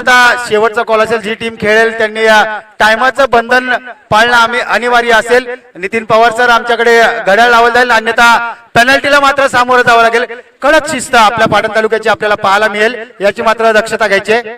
आता शेवटचा कॉल असेल, जी टीम खेळेल त्यांनी टायमाचं बंधन पाळणं आम्ही अनिवार्य असेल. नितीन पवार सर आमच्याकडे घड्याळ लावलं जाईल, अन्यथा पेनल्टीला मात्र सामोरं जावं लागेल. कडक शिस्त आपल्या पाटण तालुक्याची आपल्याला पाहायला मिळेल, याची मात्र दक्षता घ्यायची आहे.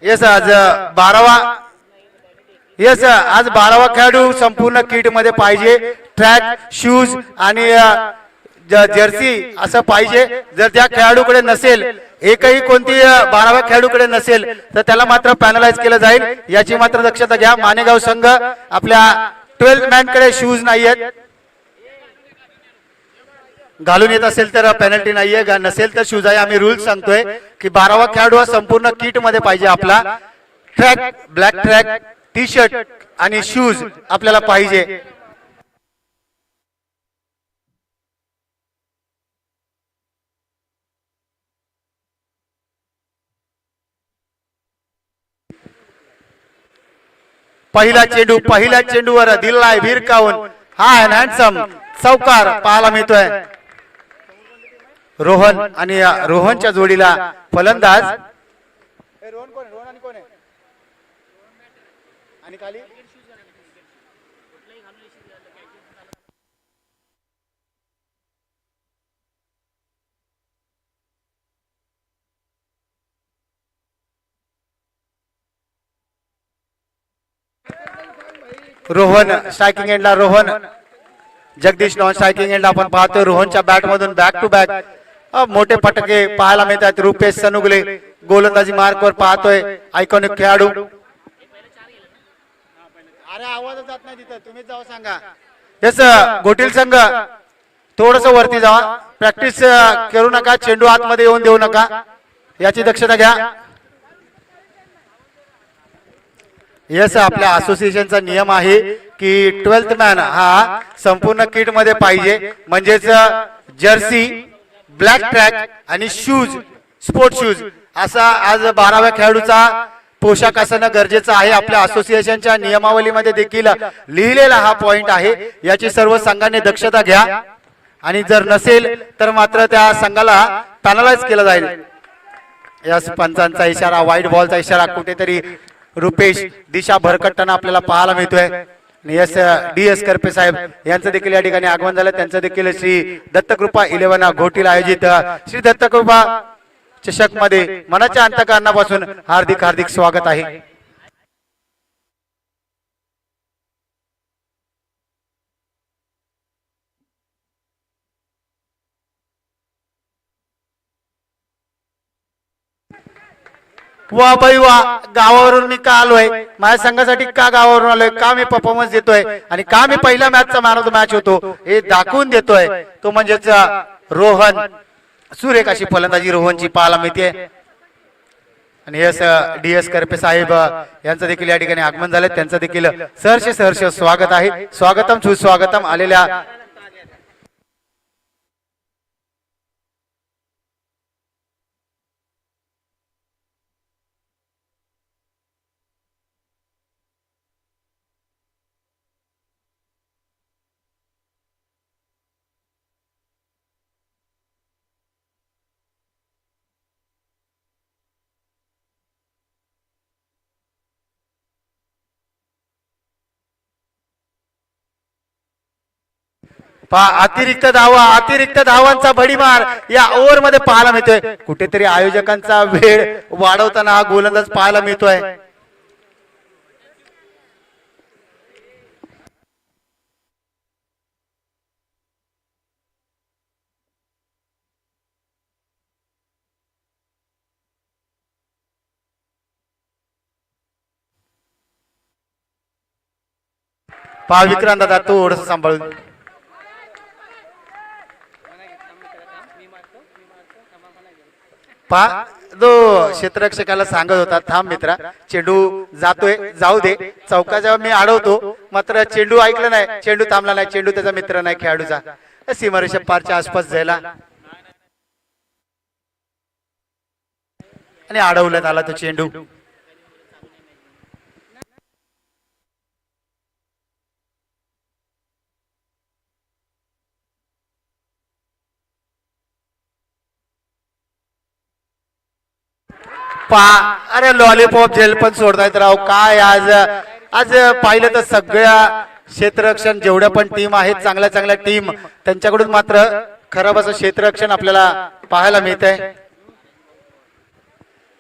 येस आज 12वा येस आज 12वा खेळाडू संपूर्ण किट मध्ये पाहिजे. ट्रॅक शूज आणि जर्सी असं पाहिजे. जर त्या खेळाडूकडे नसेल, एकही कोणती 12व्या खेळाडूकडे नसेल, तर त्याला मात्र पॅनलाइज केलं जाईल, याची मात्र दक्षता घ्या. मानेगाव संघ आपल्या 12 मॅन कडे शूज नाहीयेत. घालून येत असेल तर पेनल्टी नाहीये, नसेल तर शूज आहे. आम्ही रूल्स सांगतोय की 12वा खेळाडू हा संपूर्ण किट मध्ये पाहिजे. आपला track black track T shirt आणि शूज आपल्याला पाहिजे. पहिल्या चेंडूवर दिलाय भिरकावून हा हँडसम चौकार पाहायला मिळतोय. रोहन आणि रोहनच्या जोडीला फलंदाज रोहन स्ट्रायकिंग एंडला रोहन जगदीश नॉन स्ट्रायकिंग एंडला आपण पाहतोय. रोहनच्या बॅट मधून बॅक टू बॅक मोठे फटके पाहायला मिळतात. रुपेश सनुगले गोलंदाजी मार्कवर पाहतोय. आयकॉनिक खेळाडू. अरे आवाज जात नाही तिथं, तुम्हीच जाऊ सांगा. येस गोटील संघ थोडस वरती जावा. प्रॅक्टिस करू नका, चेंडू आतमध्ये येऊन देऊ नका, याची दक्षता घ्या. यस आपल्या असोसिएशनचा नियम आहे की 12th मॅन हा संपूर्ण किट मध्ये पाहिजे. म्हणजेच जर्सी ब्लॅक ट्रॅक आणि शूज स्पोर्ट शूज असा आज 12व्या खेळाडूचा पोशाख असणं गरजेचं आहे. आपल्या असोसिएशनच्या नियमावलीमध्ये देखील लिहिलेला हा पॉइंट आहे. याची सर्व संघाने दक्षता घ्या, आणि जर नसेल तर मात्र त्या संघाला पॅनलाइज केलं जाईल. यास पंचांचा इशारा, व्हाईट बॉलचा इशारा. कुठेतरी रुपेश दिशा भरकटताना आपल्याला पाहायला मिळतोय. एस DS करपे साहेब यांचं देखील या ठिकाणी आगमन झालं. त्यांचं देखील श्री दत्तकृपा 11 घोटीला आयोजित श्री दत्तकृपा चषक मध्ये मनाच्या अंतःकरणापासून हार्दिक हार्दिक स्वागत आहे. वा बाई वा, गावावरून मी का आलोय, माझ्या संघासाठी का गावावरून आलोय, का मी परफॉर्मन्स देतोय आणि का मी पहिल्या मॅचचा मॅन ऑफ द मॅच होतो हे दाखवून देतोय. तो म्हणजेच रोहन. सुरेख अशी फलंदाजी रोहनची पाहायला मिळते. आणि यस DS करपे साहेब यांचं देखील या ठिकाणी आगमन झालं. त्यांचं देखील सहर्ष स्वागत आहे. स्वागतम सुस्वागतम. आलेल्या अतिरिक्त धावांचा भडीमार या ओव्हर मध्ये पाहायला मिळतोय. कुठेतरी आयोजकांचा वेळ वाढवताना हा गोलंदाज पाहायला मिळतोय. पहा विक्रांत दादा थोडंसं सांभाळून. पहा तो क्षेत्ररक्षकाला सांगत होता थांब मित्रा चेंडू जातोय जाऊ दे चौकाच्या मी अडवतो मात्र चेंडू ऐकलं नाही चेंडू थांबला नाही चेंडू त्याचा मित्र नाही खेळाडूचा सीमारेषा पारच्या आसपास जायला आणि अडवण्यात आला तो चेंडू. अरे लॉलीपॉप जेल पण सोडतायत राव काय आज आज पाहिलं तर सगळ्या क्षेत्ररक्षण जेवढ्या पण टीम आहेत चांगल्या चांगल्या टीम त्यांच्याकडून मात्र खराब असं क्षेत्ररक्षण आपल्याला पाहायला मिळत आहे.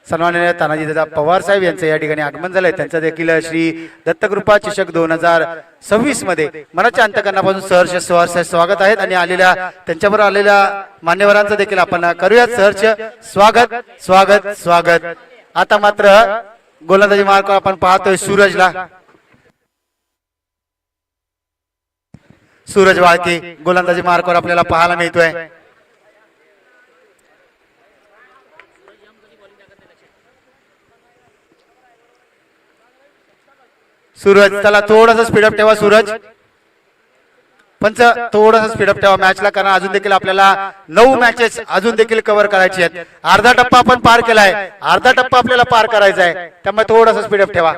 सन्माननीय तानाजी दादा पवार साहेब यांचं या ठिकाणी आगमन झालंय त्यांचं देखील श्री दत्तकृपा चषक 2026 मध्ये मनाच्या अंतकरणापासून सहर्ष स्वागत आहेत आणि आलेल्या त्यांच्याबरोबर आलेल्या मान्यवरांचं देखील आपण करूयात सहर्ष स्वागत स्वागत स्वागत. आता मात्र गोलंदाजी मार्क आपण पाहतोय सूरज वाळके गोलंदाजी मार्कवर आपल्याला पाहायला मिळतोय. सूरज त्याला थोडासा स्पीडअप ठेवा सूरज पंच थोडासा स्पीडअप ठेवा मॅचला कारण अजून देखील आपल्याला 9 मॅचेस अजून देखील कव्हर करायची आहेत. अर्धा टप्पा आपण पार केलाय अर्धा टप्पा आपल्याला पार करायचा आहे त्यामुळे थोडासा स्पीडअप ठेवा.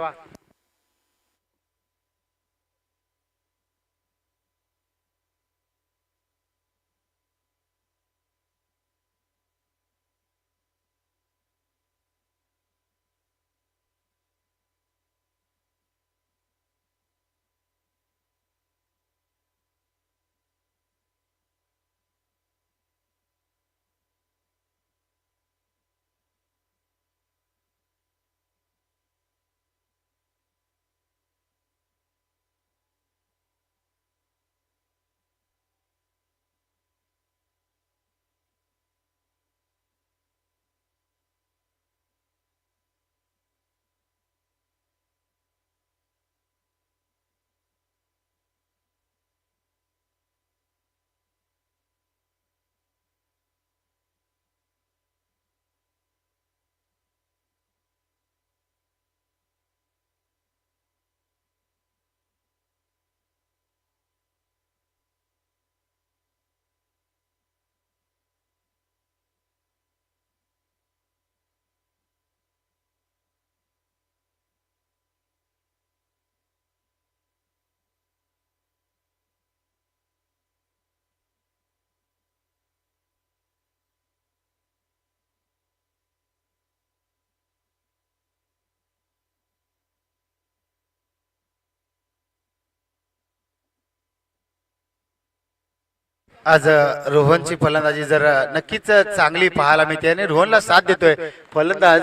आज रोहनची फलंदाजी जर नक्कीच चांगली पाहायला मिळते आणि रोहनला साथ देतोय फलंदाज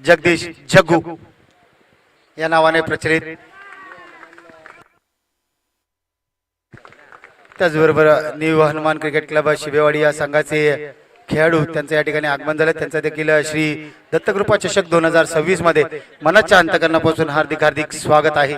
जगदीश जग्गू या नावाने प्रचलित. त्याचबरोबर न्यू हनुमान क्रिकेट क्लब शिवेवाडी या संघाचे खेळाडू त्यांचं या ठिकाणी आगमन झालं त्यांचं देखील श्री दत्तकृपा चषक 2026 मध्ये मनाच्या अंतकरणापासून हार्दिक हार्दिक स्वागत आहे.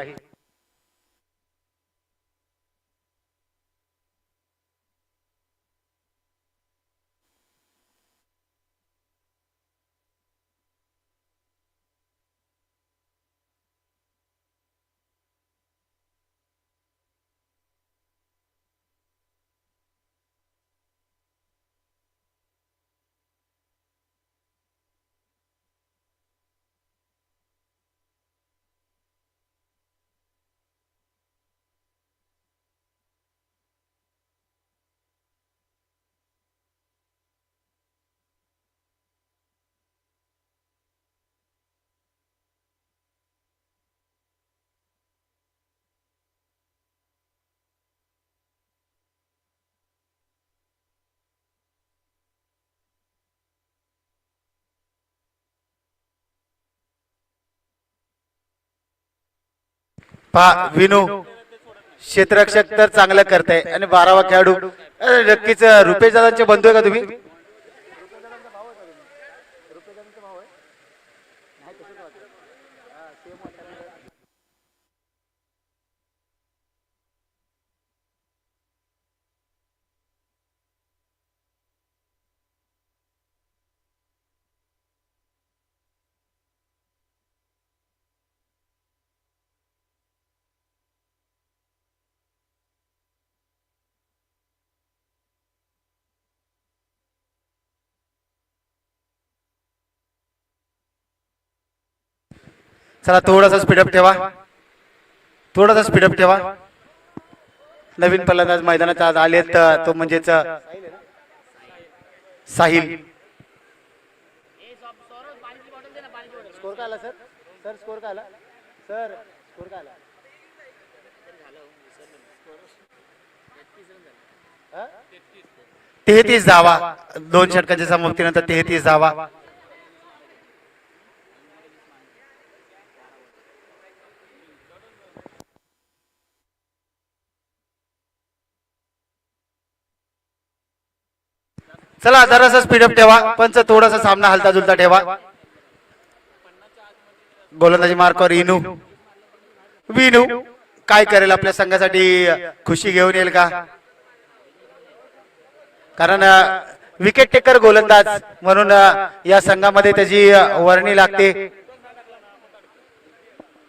विनू क्षेत्ररक्षक तर चांगलं करताय आणि 12वा खेळाडू नक्कीच रुपेश दादांचे बंधू आहे का तुम्ही? चला थोडासा स्पीडअप ठेवा, थोडासा स्पीडअप ठेवा. नवीन फलंदाज मैदानात आज आलेत, तो म्हणजेच साहिल. स्कोर काय आला सर? सर स्कोर काय आला? सर स्कोर काय आला? 33 धावा, 2 षटकांच्या समाप्तीनंतर 33 धावा. चला जरासा स्पीडअप ठेवा, पंच थोडासा सामना हलता जुलता ठेवा. गोलंदाजी मार्कावर इनू. विनू काय करेल? आपल्या संघासाठी खुशी घेऊन येईल का? कारण विकेट टेकर गोलंदाज म्हणून या संघामध्ये त्याची वर्णी लागते.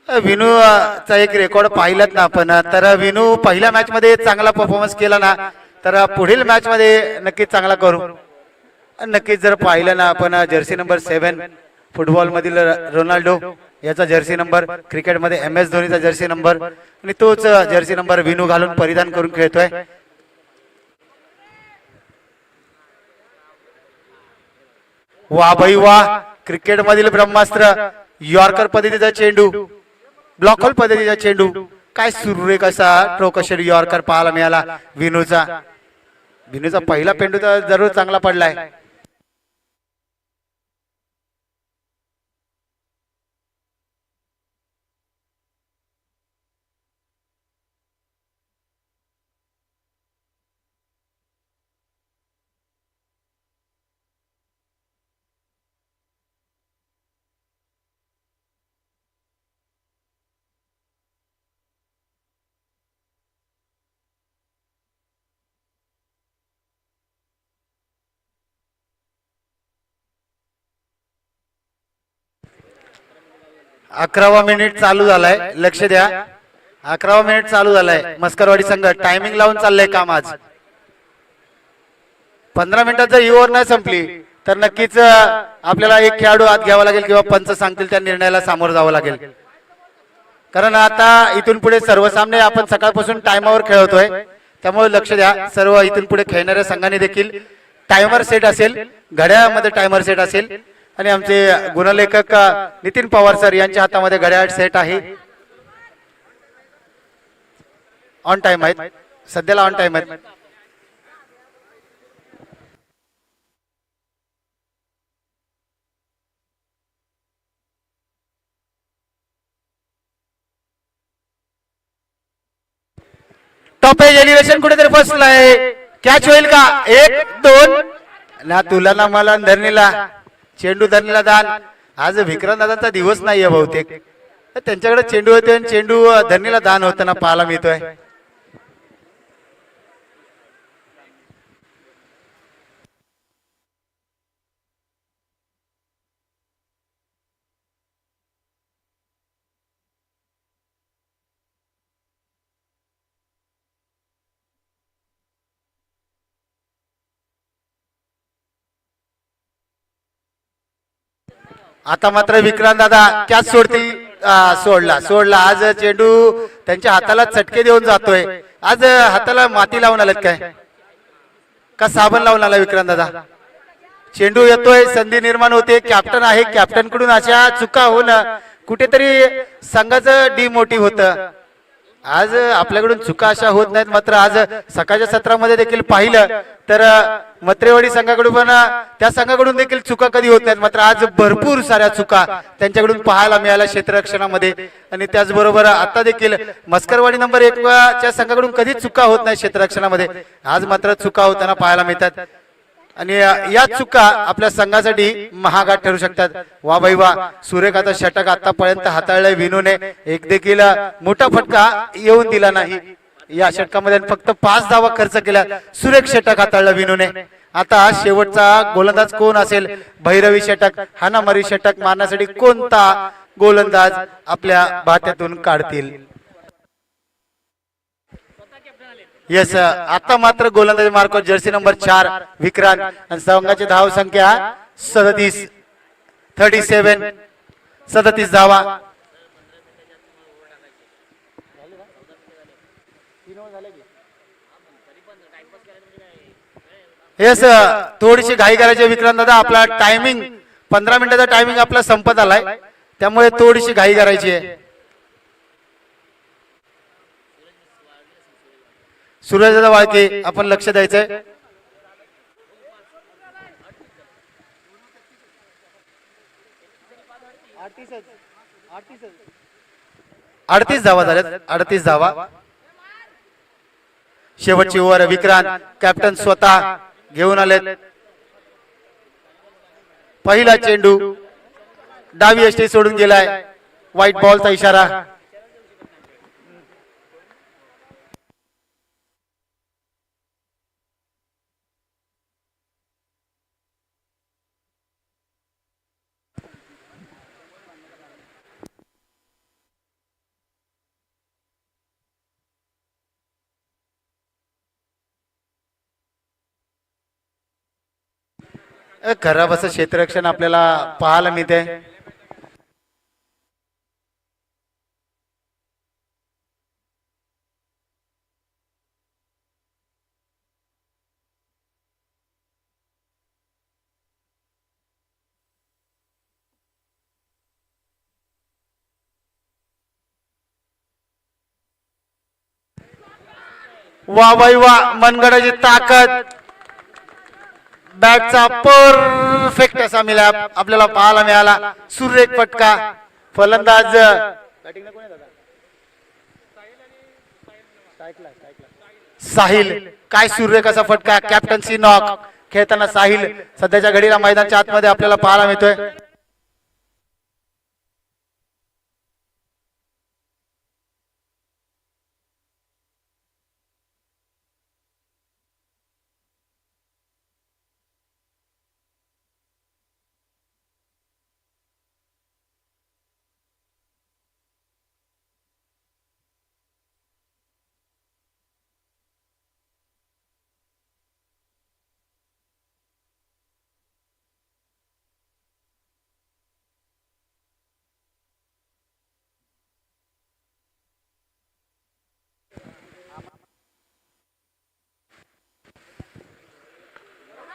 विनूचा एक रेकॉर्ड पाहिलात ना आपण, तर विनू पहिल्या मॅच मध्ये चांगला परफॉर्मन्स केला ना, तर पुढील मॅच मध्ये नक्कीच चांगला करू. नक्कीच जर पाहिलं ना आपण, जर्सी नंबर 7 फुटबॉल मधील रोनाल्डो याचा जर्सी नंबर, क्रिकेट मध्ये MS धोनीचा जर्सी नंबर, आणि तोच जर्सी नंबर विनू घालून परिधान करून खेळतोय. वा भाई वा, क्रिकेट मधील ब्रह्मास्त्र, यॉर्कर पद्धतीचा चेंडू, ब्लॉक होल पद्धतीचा चेंडू. काय सुरेख असा ट्रोकशर यॉर्कर पाहायला मिळाला विनूचा. विनूचा पहिला पेंडू तर जरूर चांगला पडलाय. अकरावा मिनिट चालू झालाय, लक्ष द्या. 11वा मिनिट चालू झालाय. मस्करवाडी संघ टायमिंग लावून चाललंय काम आज. 15 मिनिटात जर ही ओव्हर नाही संपली तर नक्कीच आपल्याला एक खेळाडू आत घ्यावा लागेल किंवा पंच सांगतील त्या निर्णयाला सामोरं जावं लागेल. कारण आता इथून पुढे सर्व सामने आपण सकाळपासून टाइमावर खेळतोय, त्यामुळे लक्ष द्या. सर्व इथून पुढे खेळणाऱ्या संघाने देखील टायमर सेट असेल, घड्याळामध्ये टायमर सेट असेल. आणि आमचे गुणलेखक नितीन पवार सर यांच्या हातामध्ये घड्याळ सेट आहे. ऑन टाइम आहेत, सध्याला ऑन टाइम आहेत. टॉप एज एलिव्हेशन कुठेतरी बसलाय, कॅच होईल का? 1-2 ना, तुला ना मला धरणीला, चेंडू धरणीला दान. आज विक्रांत दादांचा दिवस नाहीये बहुतेक, त्यांच्याकडे चेंडू होते आणि चेंडू धरणीला दान होताना पाहायला मिळतोय. आता मात्र विक्रांत दादा कॅच सोडतील. सोडला. आज चेंडू त्यांच्या हाताला चटके देऊन जातोय. आज हाताला माती लावून आलेत काय का साबण लावून आला विक्रांत दादा? चेंडू येतोय, संधी निर्माण होते. कॅप्टन आहे, कॅप्टन कडून अशा चुका होणं कुठेतरी संघाचं डिमोटिव्ह होतं. आज आपल्याकडून चुका अशा होत नाहीत, मात्र आज सकाळच्या सत्रामध्ये देखील पाहिलं तर मत्रेवाडी संघाकडून पण त्या संघाकडून देखील चुका कधी होत नाहीत, मात्र आज भरपूर साऱ्या चुका त्यांच्याकडून पाहायला मिळाल्या क्षेत्ररक्षणामध्ये. आणि त्याचबरोबर आता देखील मस्करवाडी नंबर 1 च्या संघाकडून कधीच चुका होत नाही क्षेत्ररक्षणामध्ये, आज मात्र चुका होताना पाहायला मिळतात. आणि या चुका आपल्या संघासाठी महागात ठरू शकतात. वा भाई वा, सुरेख आता षटक आतापर्यंत हाताळलंय विनूने, एक देखील मोठा फटका येऊन दिला नाही या षटकामध्ये. फक्त 5 धावा खर्च केल्या, सुरेख षटक हाताळलं विनूने. आता शेवटचा गोलंदाज कोण असेल? भैरवी षटक, हाणामारी षटक मारण्यासाठी कोणता गोलंदाज आपल्या भात्यातून काढतील? येस, आता मात्र गोलंदाजी मार्क जर्सी नंबर 4 विक्रांत आणि संघाची धाव संख्या 37 धावा. येस थोडीशी घाई करायची विक्रांत दादा, आपला टायमिंग 15 मिनिटाचा टायमिंग आपला संपत आलाय, त्यामुळे थोडीशी घाई करायची आहे. सूरज दादा वाळके आपण लक्ष द्यायचंय. अडतीस धावा झाल्यात, 38 धावा. शेवटची ओव्हर विक्रांत कॅप्टन स्वतः घेऊन आलेत. पहिला चेंडू डावी यष्टी सोडून गेलाय, व्हाईट बॉलचा इशारा. खराब असं क्षेत्ररक्षण आपल्याला पाहायला मिळते. वा बाई वा, मनगडाची ताकद, बॅटचा परफेक्ट असा मिलाप आपल्याला पाहायला मिळाला. सुरेख फटका. फलंदाज साहिल, काय सुरेख असा फटका. कॅप्टन्सी नॉक खेळताना साहिल सध्याच्या घडीला मैदानाच्या आतमध्ये आपल्याला पाहायला मिळतोय.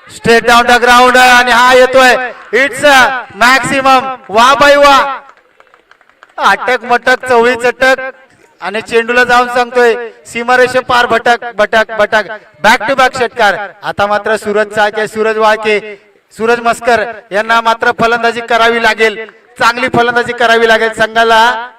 स्ट्रेट डाऊन द ग्राउंड आणि हा येतोय. It's maximum. वा बाई वा, अटक मटक चवळी चटक आणि चेंडूला जाऊन सांगतोय सीमारेषे पार भटक भटक भटक. बॅक टू बॅक षटकार. आता मात्र सूरज चाळके, सूरज वाळके, सूरज मस्कर यांना मात्र फलंदाजी करावी लागेल, चांगली फलंदाजी करावी लागेल. संघाला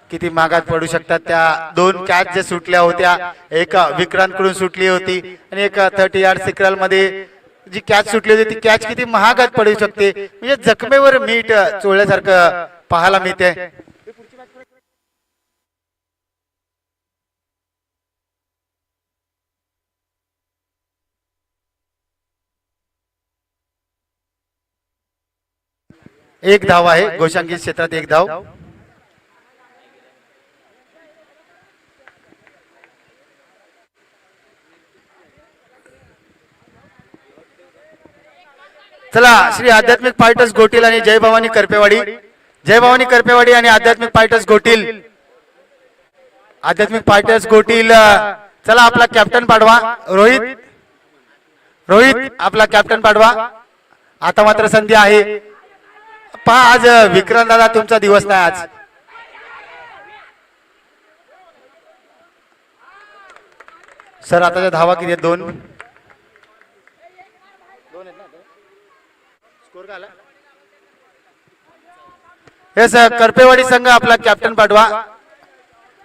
किती मागात पडू शकतात. त्या दोन कॅच जे सुटल्या होत्या, एक विक्रांत कडून सुटली होती आणि एक 30 यार्ड सिक्रल मध्ये जी कॅच सुटली होती ती कॅच किती महागात पडू शकते. म्हणजे जखमेवर मीठ चोळल्यासारखं पाहायला मिळते. एक धाव आहे गोशांकी क्षेत्रात, एक धाव. चला श्री आध्यात्मिक फायटर्स गोटील आणि जय भवानी करपेवाडी, जय भवानी करपेवाडी आणि आध्यात्मिक फायटर्स गोटील, आध्यात्मिक फायटर्स गोटील. चला आपला कॅप्टन पाडवा रोहित, रोहित आपला कॅप्टन पाडवा. आता मात्र संधी आहे. पहा आज विक्रांत दादा तुमचा दिवस नाही आज. सर आताच्या धावा किती आहेत? दोन. येस करपेवाडी संघ आपला कॅप्टन पाठवा.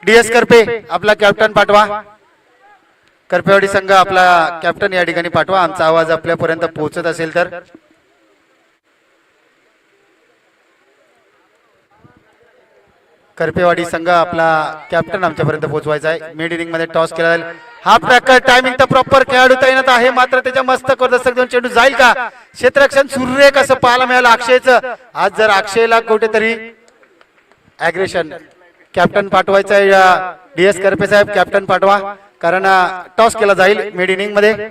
डीएस करपे आपला कॅप्टन पाठवा. करपेवाडी संघ आपला कॅप्टन या ठिकाणी पाठवा. आमचा आवाज आपल्यापर्यंत पोहोचत असेल तर. करपेवाडी संघ आपला कॅप्टन आमच्यापर्यंत पोहोचवायचा आहे. मिड इनिंग मध्ये टॉस केला जाईल. हा प्रकार टायमिंग तर प्रॉपर खेळाडू तैनात आहे, मात्र त्याच्या मस्तकावर दस्तक देऊन चेंडू जाईल का? क्षेत्ररक्षण सुरेख असं पाहायला मिळालं अक्षयचं. आज जर अक्षयला कुठेतरी ऍग्रेशन कॅप्टन पाठवायचं आहे. डीएस करपे साहेब कॅप्टन पाठवा, कारण टॉस केला जाईल मिड इनिंग मध्ये.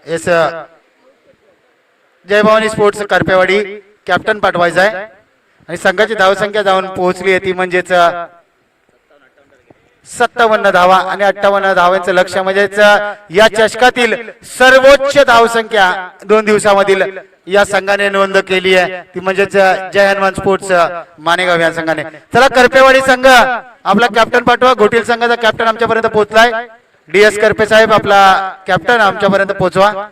येस जय भवानी स्पोर्ट्स करपेवाडी कॅप्टन पाठवायचा आहे आणि संघाची धावसंख्या जाऊन पोहोचली आहे ती म्हणजेच 57 धावा आणि 58 धावांचं लक्ष्य म्हणजेच या चषकातील सर्वोच्च धावसंख्या 2 दिवसामधील या संघाने नोंद केली आहे ती म्हणजेच जय हनुमान स्पोर्ट्स मानेगाव या संघाने. चला करपेवाडी संघ आपला कॅप्टन पाठवा. घोटील संघाचा कॅप्टन आमच्यापर्यंत पोहोचलाय. DS करपे साहेब आपला कॅप्टन आमच्यापर्यंत पोहोचवा.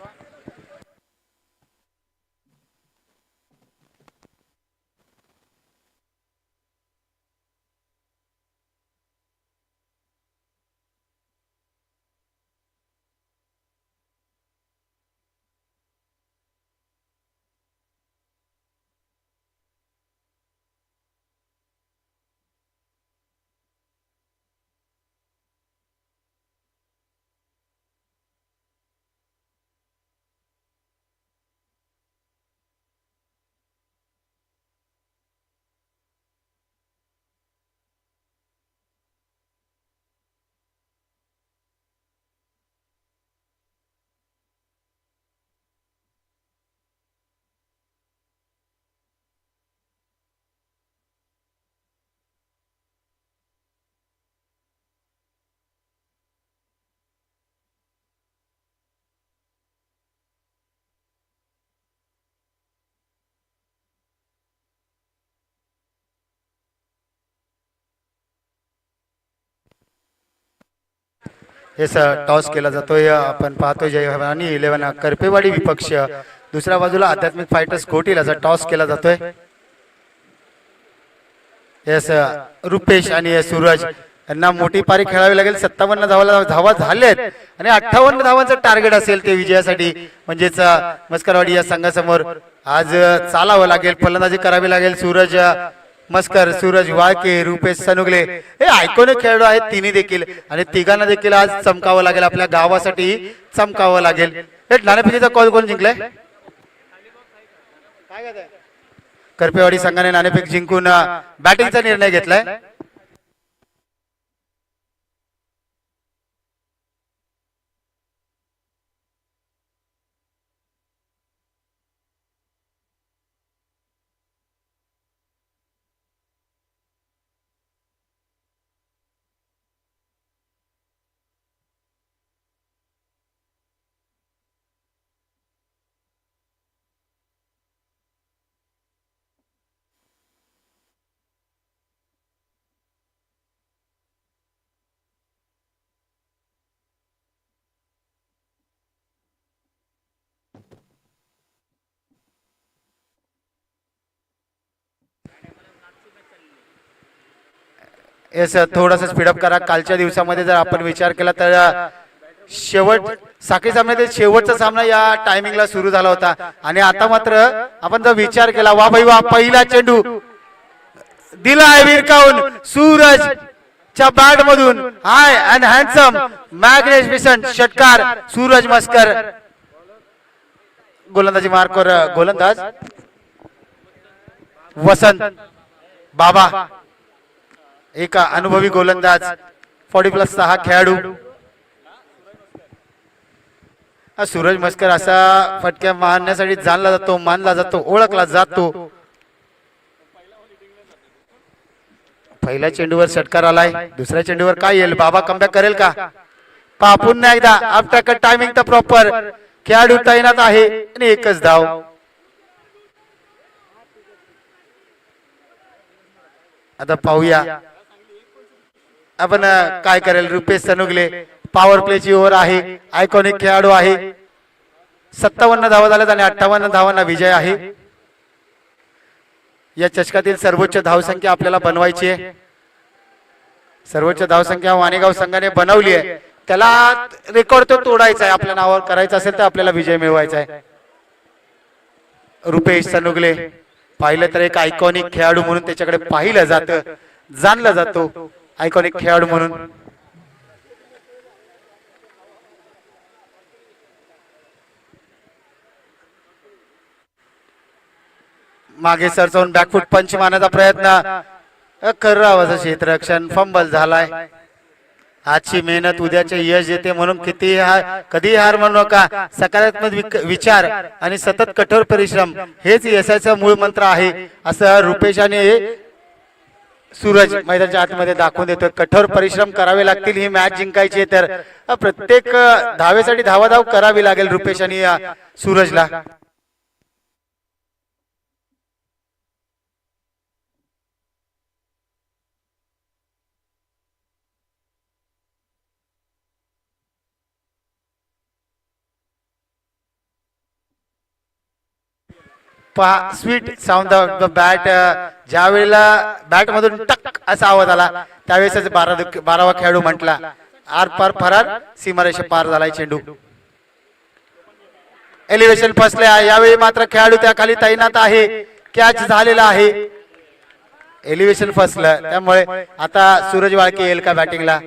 हे टॉस केला जातोय. आपण पाहतोय जय आणि 11 करपेवाडी विपक्ष. दुसऱ्या बाजूला आध्यात्मिक फायटर्स घोटील असा टॉस केला जातोय. येस रुपेश आणि सूरज यांना मोठी पारी खेळावी लागेल. 57 धावा झालेत आणि 58 धावांचं टार्गेट असेल ते विजयासाठी. म्हणजेच मस्करवाडी या संघासमोर आज चालावं लागेल, फलंदाजी करावी लागेल. सूरज मस्कर, सूरज वाळके, रुपेश सनुगले हे आयकॉनिक खेळाडू आहेत तिन्ही देखील आणि तिघांना देखील आज चमकावं लागेल. आपल्या गावासाठी चमकावं लागेल. हे नाणेफेकीचा कॉल कोण जिंकलाय? करपेवाडी संघाने नाणेफेक जिंकून बॅटिंगचा निर्णय घेतलाय. येस थोडासा स्पीडअप करा. कालच्या दिवसामध्ये जर आपण विचार केला तर शेवट साखळी सामन्यातील शेवटचा सामना या टायमिंगला सुरू झाला होता आणि आता मात्र आपण जर विचार केला वा भाई वा पहिला चेंडू दिला आहे विरकावून सूरज च्या बॅट मधून हाय अँड हँडसम मॅग्निफिसंट षटकार सूरज मस्कर. गोलंदाजी मार्कवर गोलंदाज वसंत बाबा एक अनुभवी गोलंदाज 40+ हा खेळाडू. सूरज मस्कर असा फटक्या मारण्यासाठी जाणला जातो, मानला जातो, ओळखला जातो. पहिल्या चेंडूवर षटकार आलाय. दुसऱ्या चेंडूवर काय येईल? बाबा कमबॅक करेल का? पहा पुन्हा एकदा आफ्टर कट टायमिंग तर प्रॉपर खेळाडू तैनात आहे आणि एकच धाव. आता पाहूया आपण काय करेल. रुपेश सनुगले पॉवर प्लेची ओव्हर आहे. आयकॉनिक खेळाडू आहे. 57 धावा झाल्यात आणि 58 धावांना विजय आहे. या चषकातील सर्वोच्च धावसंख्या आपल्याला बनवायची आहे. सर्वोच्च धावसंख्या वाणेगाव संघाने बनवली आहे. त्याला रेकॉर्ड तो तोडायचा आहे. आपल्या नावावर करायचं असेल तर आपल्याला विजय मिळवायचा आहे. रुपेश सनुगले पाहिलं तर एक आयकॉनिक खेळाडू म्हणून त्याच्याकडे पाहिलं जातं, जाणलं जातो आयकॉनिक खेळाडू म्हणून. मागे सरचवून बॅकफुट पंच मारण्याचा प्रयत्न करावाचा क्षेत्ररक्षण फंबल झालाय. आजची मेहनत उद्याचे यश येते म्हणून कधी हार म्हणू नका. सकारात्मक विचार आणि सतत कठोर परिश्रम हेच यशाचा मूळ मंत्र आहे असं रुपेशाने सूरज मैदानाच्या आतमध्ये दाखवून देतोय कठोर परिश्रम करावे लागतील ही मॅच जिंकायची आहे तर प्रत्येक धावेसाठी धावाधाव करावी लागेल रुपेश आणि सूरजला. पहा sweet sound of the bat. ज्या वेळेला बॅट मधून टक असा आवाज आला त्यावेळेस 12वा खेळाडू म्हटला आर पार फरार सीमारेषे पार झालाय चेंडू. एलिव्हेशन फसले यावेळी मात्र खेळाडू त्या खाली तैनात आहे. कॅच झालेला आहे. एलिव्हेशन फसलं त्यामुळे आता सूरज वाळके येईल का बॅटिंगला.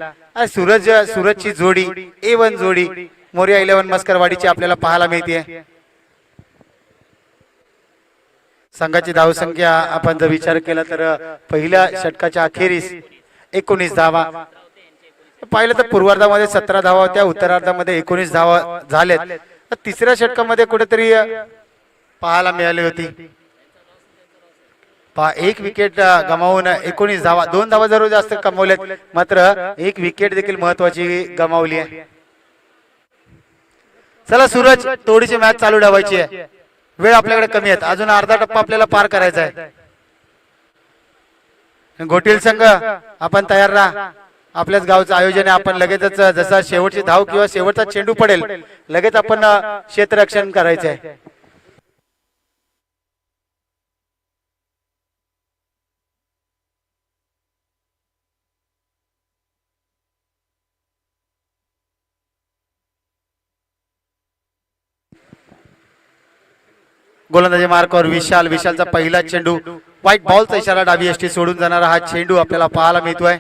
सूरजची जोडी A1 जोडी मोरिया 11 मस्करवाडीची आपल्याला पाहायला मिळते. संघाची धावसंख्या आपण जर विचार केला तर पहिल्या षटकाच्या अखेरीस 19 धावा पाहिलं तर पूर्वार्धामध्ये 17 धावा होत्या उत्तरार्धामध्ये 19 धावा झाल्यात. तिसऱ्या षटकामध्ये कुठेतरी पाहायला मिळाली होती. एक विकेट गमावून 19 धावा 2 धावा जरूर जास्त कमवल्यात मात्र एक विकेट देखील महत्वाची गमावली आहे. चला सूरज थोडीशी मॅच चालू ठेवायची आहे. वेळ आपल्याकडे कमी आहे. अजून अर्धा टप्पा आपल्याला पार करायचा आहे. घोटील संघ आपण तयार राहा. आपल्याच गावचं आयोजन आहे. आपण लगेचच जसा शेवटची धाव किंवा शेवटचा चेंडू पडेल लगेच आपण क्षेत्ररक्षण करायचं आहे. गोलंदाजी मार्कावर विशालचा पहिला चेंडू व्हाईट बॉलचा इशारा डावी यष्टी सोडून जाणारा हा चेंडू आपल्याला पाहायला मिळतोय.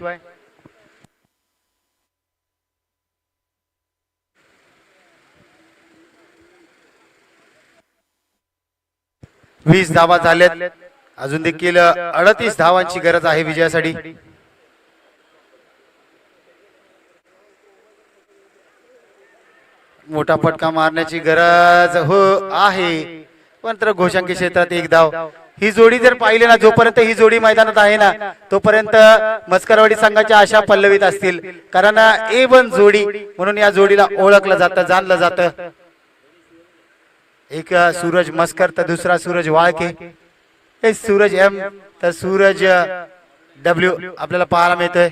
20 धावा झाल्यात. अजून देखील 38 धावांची गरज आहे विजयासाठी. मोठा फटका मारण्याची गरज हो आहे पण तर घोषांकी क्षेत्रात 1 धाव. ही जोडी जर पाहिली ना जोपर्यंत ही जोडी मैदानात आहे ना तोपर्यंत मस्करवाडी संघाच्या आशा पल्लवीत असतील कारण A1 जोडी म्हणून या जोडीला ओळखलं जातं जाणलं जातं. एक सूरज मस्कर तर दुसरा सूरज वाळके. सूरज M तर सूरज W आपल्याला पाहायला मिळतोय.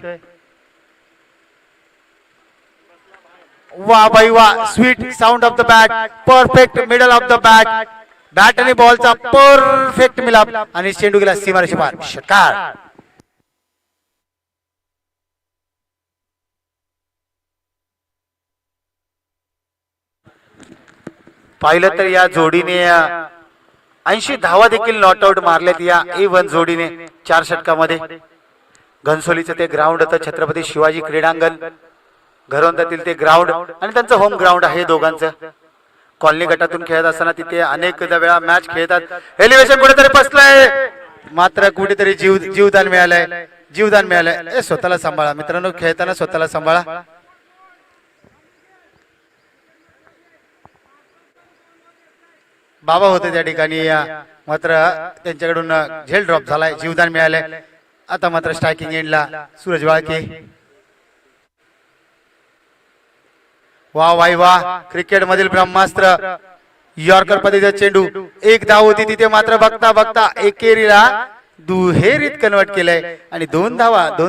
वाह भाई वाह sweet sound of the bat perfect middle of the bat. Bat आणि बॉलचा परफेक्ट मिलाप आणि चेंडू गेला सीमारेषे पार. षटकार. पाहिलं तर या जोडीने 80 धावा देखील नॉट आउट मारलेत या A1 जोडीने 4 षटकामध्ये. घनसोलीचं ते ग्राउंड होतं छत्रपती शिवाजी क्रीडांगण घरवंतातील ते ग्राउंड आणि त्यांचं होम ग्राउंड आहे दोघांचं. कॉलनी गटातून खेळत असताना तिथे अनेक वेळा मॅच खेळतात. एलिव्हेशन कुठेतरी फसलंय मात्र कुठेतरी जीवदान मिळालंय. स्वतःला सांभाळा मित्रांनो खेळताना स्वतःला सांभाळा. बाबा होते त्या ठिकाणी मात्र त्यांच्याकडून झेल ड्रॉप झालाय. जीवदान मिळालंय. आता मात्र स्ट्रायकिंग एंडला सूरज वाळके. वा वाई वाह क्रिकेट मधील ब्रह्मास्त्र यॉर्कर पद्धतीचा चेंडू. 1 धाव होती तिथे मात्र बघता बघता एकेरीला दुहेरीत कन्वर्ट केलंय आणि 2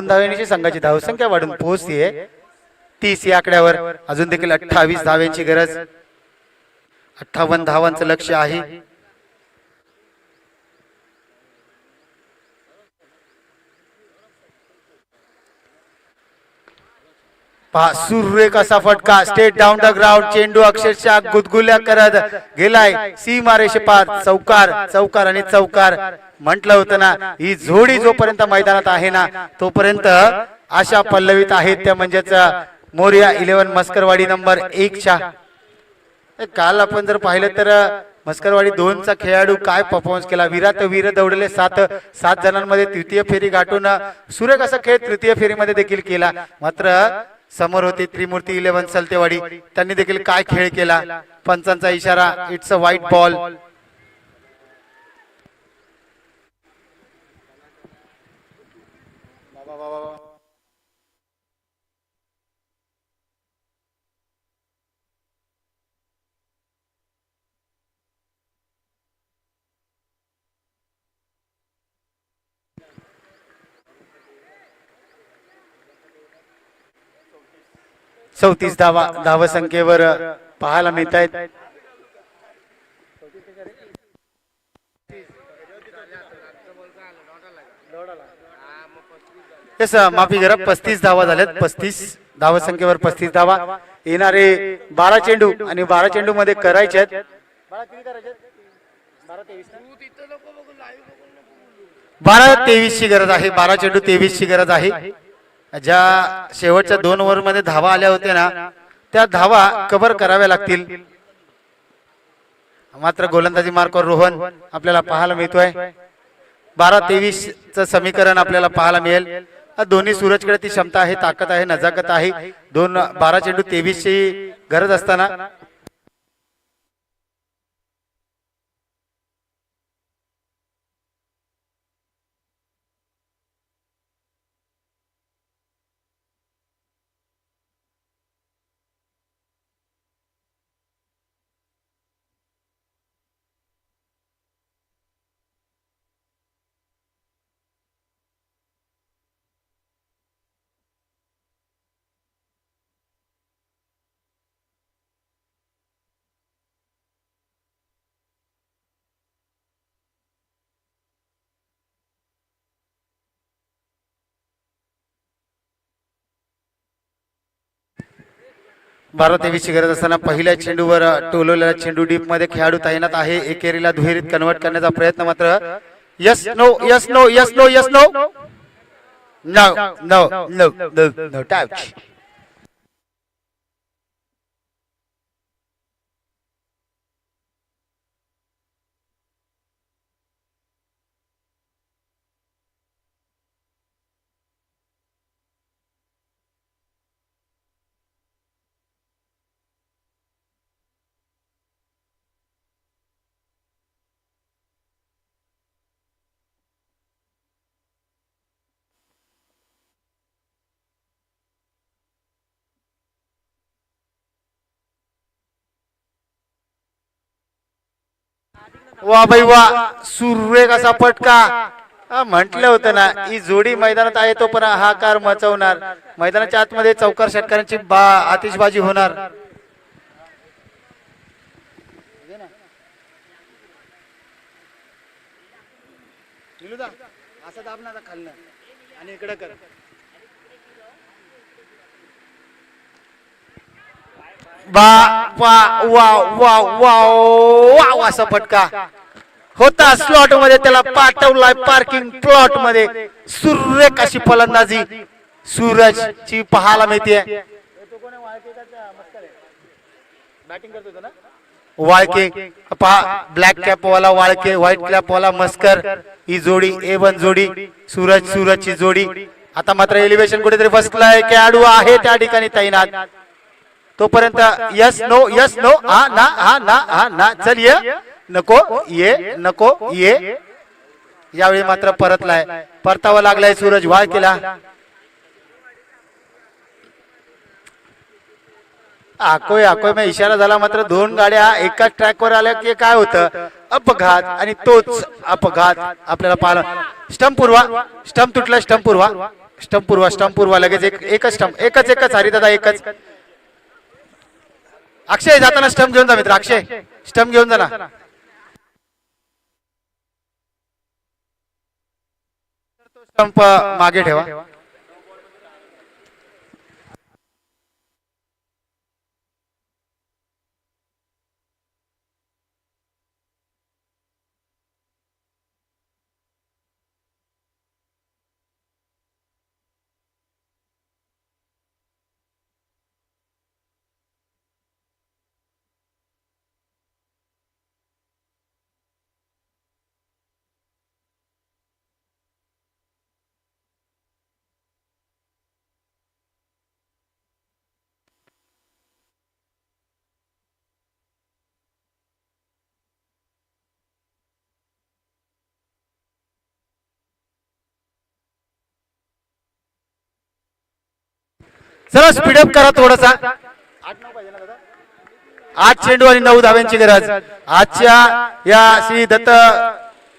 धावांची संघाची धावसंख्या वाढून पोहोचतीये 30 या आकड्यावर. अजून देखील 28 धाव्यांची गरज. 58 धावांचं लक्ष्य आहे. सुरेख असा फटका स्टेट डाऊन द ग्राउंड. चेंडू अक्षरशः गुदगुल्या करत गेलाय सीमारेषे पार. चौकार आणि चौकार म्हटलं होतं ना. ही जोडी जोपर्यंत मैदानात आहे ना तोपर्यंत आशा पल्लवीत आहेत त्या म्हणजेच मोरिया 11 मस्करवाडी नंबर 1च्या. काल आपण जर पाहिलं तर मस्करवाडी 2चा खेळाडू काय परफॉर्मन्स केला. वीर दौडले 7 जणांमध्ये तृतीय फेरी गाठून सुरेख असा खेळ तृतीय फेरीमध्ये देखील केला. मात्र समोर होती त्रिमूर्ती 11 सलतेवाडी त्यांनी देखील काय खेळ केला. पंचांचा इशारा इट्स अ व्हाईट बॉल. 34 धावसंख्येवर पाहायला मिळत आहेत. माफी करा, 35 धावा झाल्यात. 35 धावसंख्येवर 35 धावा. येणारे 12 चेंडू आणि 12 चेंडू मध्ये करायचे आहेत 12-23 ची गरज आहे. 12 चेंडू 23 ची गरज आहे. ज्या शेवटच्या 2 ओव्हर मध्ये धावा आल्या होत्या ना, त्या धावा कव्हर कराव्या लागतील. मात्र गोलंदाजी मार्कवर रोहन आपल्याला पाहायला मिळतोय. 12-23 चं समीकरण आपल्याला पाहायला मिळेल. दोन्ही सूरजकडे ती क्षमता आहे, ताकद आहे, नजाकत आहे. 12 चेंडू 23 ची गरज असताना 12-23 ची गरज असताना पहिल्या चेंडूवर टोलवलेला चेंडू डीप मध्ये खेळाडू तैनात आहे. एकेरीला दुहेरीत कन्वर्ट करण्याचा प्रयत्न मात्र yes no yes no yes no yes no no no no no touch. वा बाई वा, सुरेख असा पटका. म्हटलं होतं ना, ही जोडी मैदानात आहे तो पण हा कार मचवणार. मैदानाच्या आतमध्ये चौकार षटकारांची आतिषबाजी होणार. असं दाबणार खालनं आणि इकडे कर. वा वा वा वा असा फटका होता. स्लॉट मध्ये त्याला पाठवलाय पार्किंग प्लॉट मध्ये. सुरेख अशी फलंदाजी सूरज ची पाहायला मिळते. वाळके पहा, ब्लॅक कॅप वाला वाळके, व्हाईट कॅप वाला मस्कर. ही जोडी A1 जोडी, सूरजची जोडी. आता मात्र एलिव्हेशन कुठेतरी बसलाय. खेळाडू आहे त्या ठिकाणी तैनात. तोपर्यंत यस नो यस नो हा ना हा ना हा ना. चल ये नको ये नको ये. यावेळी मात्र परतलाय, परतावा लागलाय सूरज वाळकेला. आकोय आकोय में इशारा झाला. मात्र 2 गाड्या एकाच ट्रॅकवर आल्या की काय होतं, अपघात. आणि तोच अपघात आपल्याला पाहिला. स्टंप पूर्वा, स्टंप तुटला. स्टंप पूर्वा, स्टंप पूर्वा, स्टंप पूर्वा. लगेच एकच स्टंप, एकच हरिदादा एकच. अक्षय जाताना स्टंप घेऊन जा मित्र. अक्षय स्टंप घेऊन जा ना. स्टंप मागे ठेवा. चला स्पीडअप करा थोडासा. 8 चेंडू आणि 9 धाव्यांची गरज. आजच्या या श्री दत्त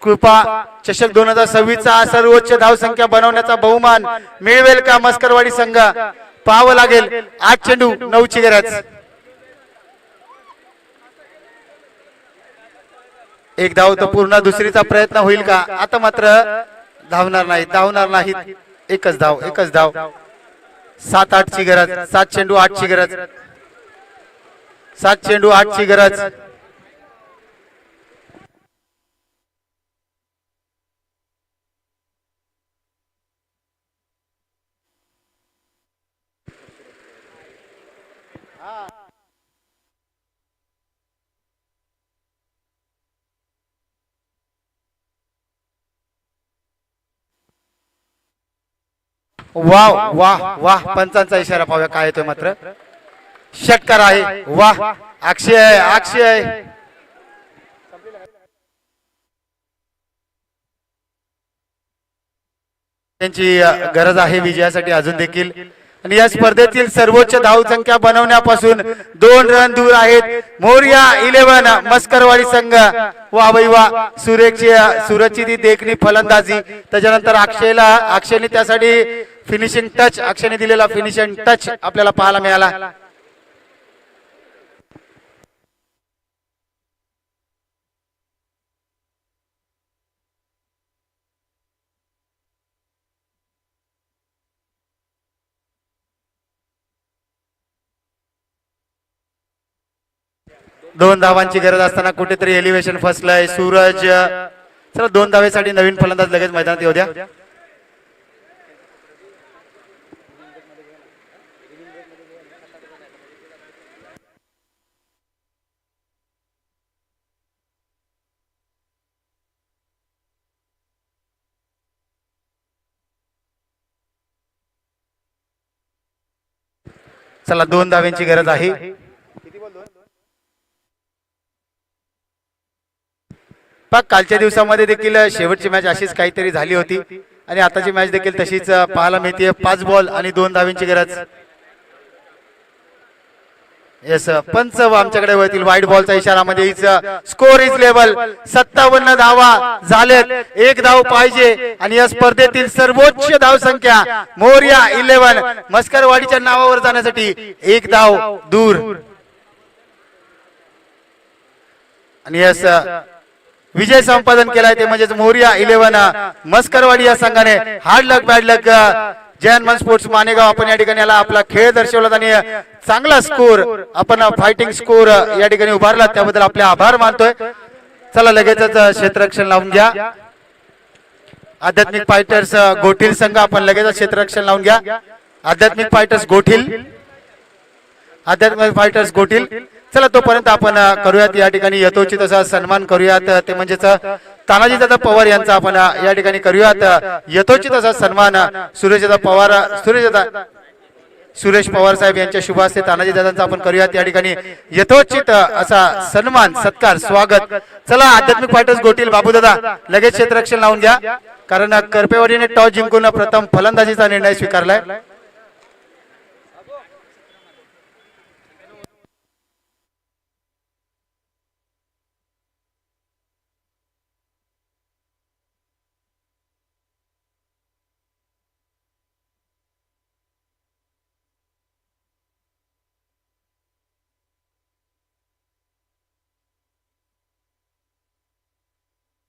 कृपा चषक 2026 चा सर्वोच्च धावसंख्या बनवण्याचा बहुमान मिळवेल का मस्करवाडी संघ. पाहावं लागेल. 8 चेंडू 9 ची गरज. एक धाव तर पूर्ण. दुसरीचा प्रयत्न होईल का? आता मात्र धावणार नाहीत. एकच धाव. 7-8 ची गरज. 7 चेंडू 8 ची गरज. 7 चेंडू 8 ची गरज. वाह वाह वाह. पंचांचा इशारा पाहूया काय येतोय. मात्र षटकार आहे. वाह अक्षय. त्यांची गरज आहे विजयासाठी अजून देखील. आणि या स्पर्धेतील सर्वोच्च धावसंख्या बनवण्यापासून 2 रन दूर आहेत मोरया 11 मस्करवाडी संघ. वा भाई वा. सूरजची ती देखणी फलंदाजी. त्याच्यानंतर अक्षयने त्यासाठी फिनिशिंग टच. अक्षयने दिलेला फिनिशिंग टच आपल्याला पाहायला मिळाला. दोन धावांची गरज असताना कुठेतरी एलिव्हेशन फसलंय. सूरज चला 2 धावेसाठी नवीन फलंदाज लगेच मैदानात येऊ द्या. चला 2 धाव्यांची गरज आहे. पहा कालच्या दिवसामध्ये देखील शेवटची मॅच अशीच काहीतरी झाली होती आणि आताची मॅच देखील तशीच पाहायला मिळते. 5 बॉल आणि 2 धाव्यांची गरज. येस पंच आमच्याकडे वळतील. वाईट बॉलचा इशारा. म्हणजे स्कोर इज लेवल. 57 धावा झालेत. 1 धाव पाहिजे आणि या स्पर्धेतील सर्वोच्च धाव संख्या मोरया 11 मस्करवाडीच्या नावावर जाण्यासाठी 1 धाव दूर. आणि यस विजय संपादन केलाय ते म्हणजेच मोरया 11 मस्करवाडी या संघाने. हार्ड लक बॅड लक. जैन मन स्पोर्ट्स मानेगाव आपण या ठिकाणी आपला खेळ दर्शवला आणि चांगला स्कोर आपण फायटिंग स्कोर या ठिकाणी उभारला. त्याबद्दल आपले आभार मानतोय. चला लगेचच क्षेत्ररक्षण लावून घ्या. आध्यात्मिक फायटर्स गोठील संघ आपण लगेचच क्षेत्ररक्षण लावून घ्या. आध्यात्मिक फायटर्स गोठील. चला तोपर्यंत आपण करूयात या ठिकाणी यथोचित असा सन्मान करूयात. ते म्हणजेच तानाजीदादा पवार यांचा आपण या ठिकाणी करूयात यथोचित असा सन्मान. सुरेश पवार साहेब यांच्या शुभ हस्ते तानाजीदादांचा आपण करूयात या ठिकाणी यथोचित असा सन्मान सत्कार स्वागत. चला आध्यात्मिक फायटर्स गोटील बाबूदादा लगेच क्षेत्ररक्षण लावून घ्या कारण करपेवाडीने टॉस जिंकून प्रथम फलंदाजीचा निर्णय स्वीकारलाय.